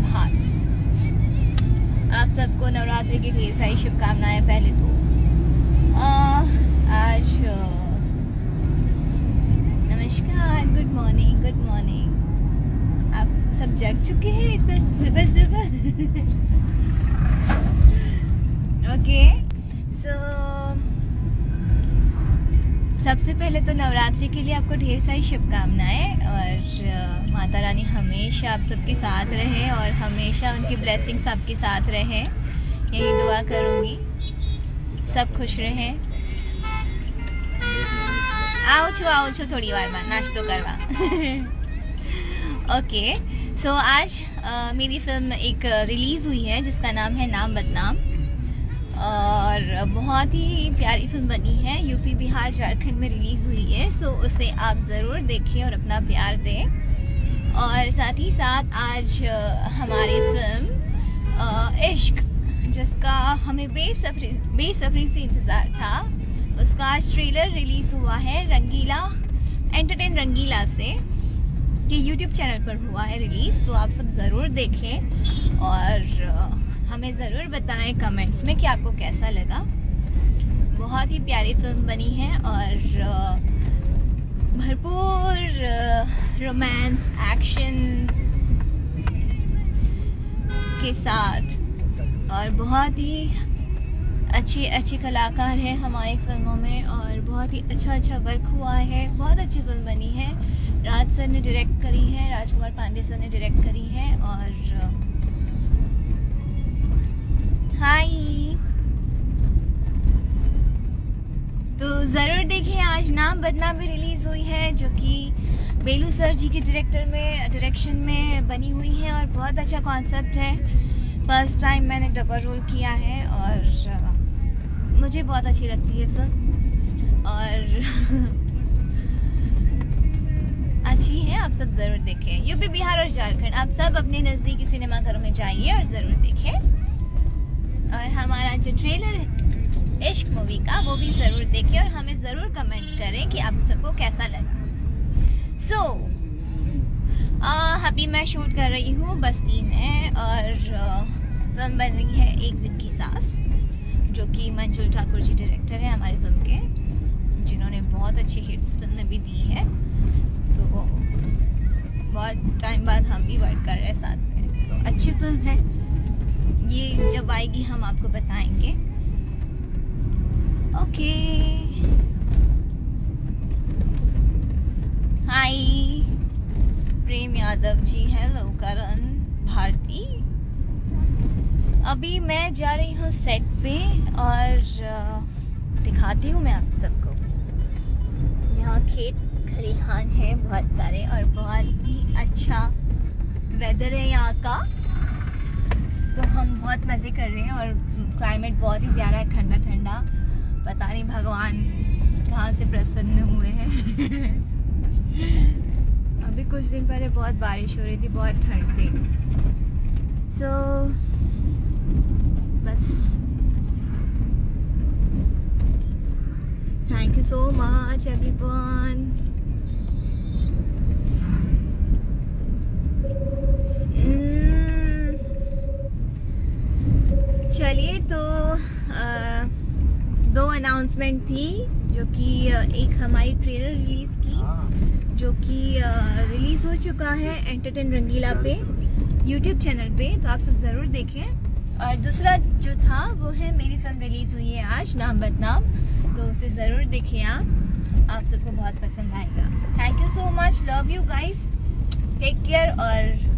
सुप्रभात। आप सबको नवरात्रि की ढेर सारी शुभकामनाएं। पहले तो आज नमस्कार, गुड मॉर्निंग, गुड मॉर्निंग। आप सब जग चुके हैं इतना सुबह सुबह? ओके, सो सबसे पहले तो नवरात्रि के लिए आपको ढेर सारी शुभकामनाएं और माता रानी हमेशा आप सबके साथ रहे और हमेशा उनकी ब्लेसिंग्स आपके साथ रहे, यही दुआ करूंगी। सब खुश रहें। आओ छो थोड़ी बार में नाश्तो करवा। ओके, सो आज मेरी फिल्म एक रिलीज़ हुई है जिसका नाम है नाम बदनाम, और बहुत ही प्यारी फिल्म बनी है। यूपी, बिहार, झारखंड में रिलीज़ हुई है। सो उसे आप ज़रूर देखें और अपना प्यार दें। और साथ ही साथ आज हमारी फिल्म इश्क, जिसका हमें बेसब्री से इंतज़ार था, उसका आज ट्रेलर रिलीज़ हुआ है रंगीला एंटरटेन रंगीला से, कि यूट्यूब चैनल पर हुआ है रिलीज़। तो आप सब ज़रूर देखें और हमें ज़रूर बताएं कमेंट्स में कि आपको कैसा लगा। बहुत ही प्यारी फिल्म बनी है और भरपूर रोमांस एक्शन के साथ, और बहुत ही अच्छे कलाकार हैं हमारी फिल्मों में, और बहुत ही अच्छा वर्क हुआ है। बहुत अच्छी फिल्म बनी है। राज सर ने डायरेक्ट करी है, राजकुमार पांडे सर ने डायरेक्ट करी है। और हाय, तो ज़रूर देखें। आज नाम बदनाम भी रिलीज़ हुई है, जो कि बेलू सर जी के डायरेक्शन में बनी हुई है, और बहुत अच्छा कॉन्सेप्ट है। फर्स्ट टाइम मैंने डबल रोल किया है और मुझे बहुत अच्छी लगती है फिल्म, और अच्छी है। आप सब ज़रूर देखें। यूपी, बिहार और झारखंड, आप सब अपने नज़दीकी सिनेमाघरों में जाइए और ज़रूर देखें। और हमारा जो ट्रेलर है इश्क मूवी का, वो भी ज़रूर देखें और हमें ज़रूर कमेंट करें कि आप सबको कैसा लगा। अभी मैं शूट कर रही हूँ बस्ती में, और फिल्म बन रही है एक दिन की सास, जो कि मंजुल ठाकुर जी डायरेक्टर है हमारी फिल्म के, जिन्होंने बहुत अच्छी हिट्स फिल्में भी दी है। तो बहुत टाइम बाद हम भी वर्क कर रहे हैं साथ में। तो अच्छी फिल्म है ये, जब आएगी हम आपको बताएंगे। ओके, हाय प्रेम यादव जी, हेलो करण भारती। अभी मैं जा रही हूँ सेट पे और दिखाती हूँ मैं आप सबको। यहाँ खेत खलिहान है बहुत सारे, और बहुत ही अच्छा वेदर है यहाँ का। तो हम बहुत मज़े कर रहे हैं और क्लाइमेट बहुत ही प्यारा है, ठंडा ठंडा। पता नहीं भगवान कहाँ से प्रसन्न हुए हैं। अभी कुछ दिन पहले बहुत बारिश हो रही थी, बहुत ठंड थी। सो बस, thank you so much everyone. चलिए, तो दो अनाउंसमेंट थी, जो कि एक हमारी ट्रेलर रिलीज़ की, जो कि रिलीज़ हो चुका है एंटरटेन रंगीला पे, यूट्यूब चैनल पे। तो आप सब ज़रूर देखें। और दूसरा जो था वो है मेरी फिल्म रिलीज़ हुई है आज नाम बदनाम, तो उसे ज़रूर देखें आप सबको बहुत पसंद आएगा। Thank you so much, love you guys, take care और